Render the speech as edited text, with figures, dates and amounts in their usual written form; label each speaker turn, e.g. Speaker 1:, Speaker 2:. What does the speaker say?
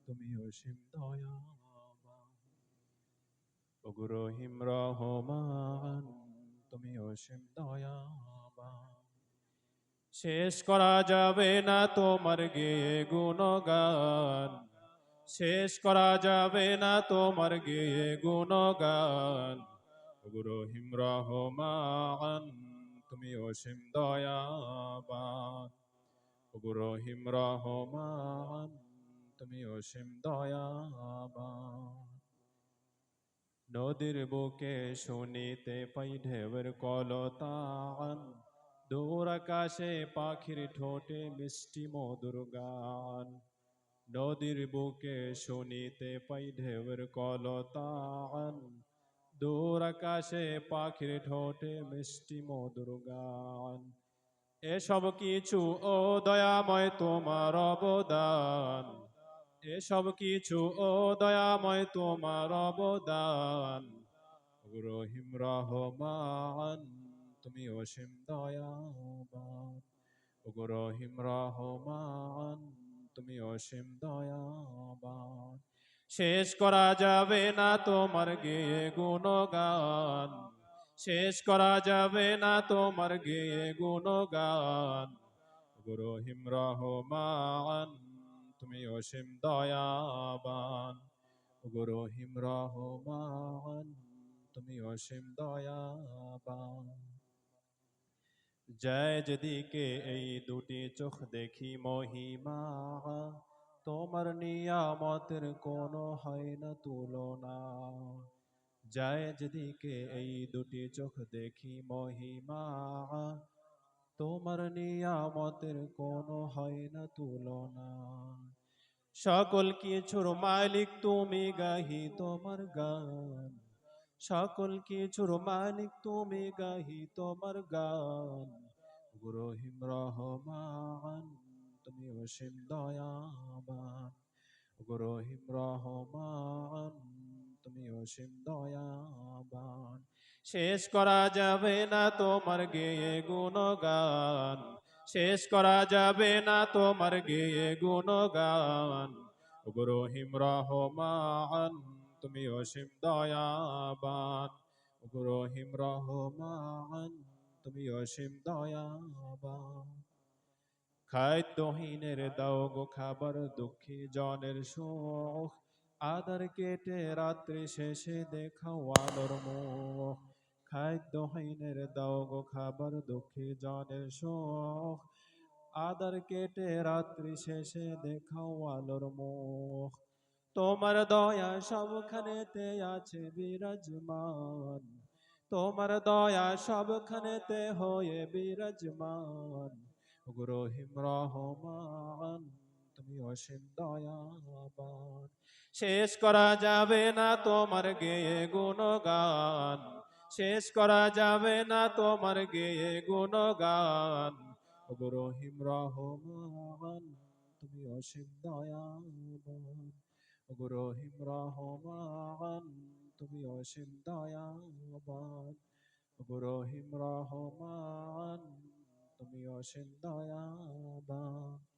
Speaker 1: তুমি অসীম দয়াবান। ওগো রহিম রহমান, তুমি অসীম দয়াবান। শেষ করা যাবে না তোমার গেয়ে গুণগান, শেষ করা যাবে না তোমার গেয়ে গুণগান। ওগো রহিম রহমান, তুমি অসীম দয়াবান। ওগো রহিম রহমান, তুমি অসীম দয়াবান। নদীর বুকে শুনিতে পাই ঢেউয়ের কলতান, দূর আকাশে পাখির ঠোঁটে মিষ্টি মধুর গান। নদীর বুকে শুনিতে পাই ঢেউয়ের কলতান, দূর আকাশে পাখির ঠোঁটে মিষ্টি মধুর গান। এসব কিছু ও দয়াময় তোমার অবদান, এসব কিছু ও দয়াময় তোমার অবদান। ওগো রহিম রহমান, তুমি অসীম দয়াবান। ওগো রহিম রহমান, তুমি অসীম দয়াবান। শেষ করা যাবে না তোমার গেয়ে গুণগান, শেষ করা যাবে না তোমার গেয়ে গুণগান। ওগো রহিম রহমান, তুমি অসীম দয়াবান। ওগো রহিম রহমান, তুমি অসীম দয়াবান। জয় যেদিকে এই দুটি চোখ দেখি মহিমা, তোমার নিয়ামতের কোনো হয় না তুলনা। জয় যেদিকে এই দুটি চোখ দেখি মহিমা, তোমার নিয়ামতের কোনো হয় না তুলনা। সকল কিছুর মালিক তুমি, গাহি তোমার গান। সকল কিছুর মালিক তুমি, গাহি তোমার গান। ওগো রহিম রহমান, তুমি অসীম দয়াবান। ওগো রহিম রহমান, তুমি অসীম দয়াবান। শেষ করা যাবে না তোমার গেয়ে গুণগান, শেষ করা যাবে না তোমার গেয়ে গুণগান। ওগো রহিম রহমান, তুমি অসীম দয়াবান। ওগো রহিম রহমান, তুমি অসীম দয়াবান। খাদ্যহীনের দাও গো খাবার, দুঃখী জনের সুখ, আদার কেটে রাত্রি শেষে দেখাও আলোর মুখ। খাদ্যহীনের দাও গো খাবার, দুঃখী জনের সুখ, আদার কেটে রাত্রি শেষে দেখাও আলোর মুখ। তোমার দয়া সবখানেতে আছে বিরাজমান, তোমার দয়া সবখানেতে হয়ে বিরাজমান। ওগো রহিম রহমান, তুমি অসীম দয়াবান। শেষ করা যাবে না তোমার গেয়ে গুণগান, শেষ করা যাবে না তোমার গেয়ে গুণগান। ওগো রহিম রহমান, তুমি অসীম দয়াবান। ওগো রহিম রহমান, তুমি অসীম দয়াবান। ওগো রহিম রহমান, তুমি অসীম দয়াবান।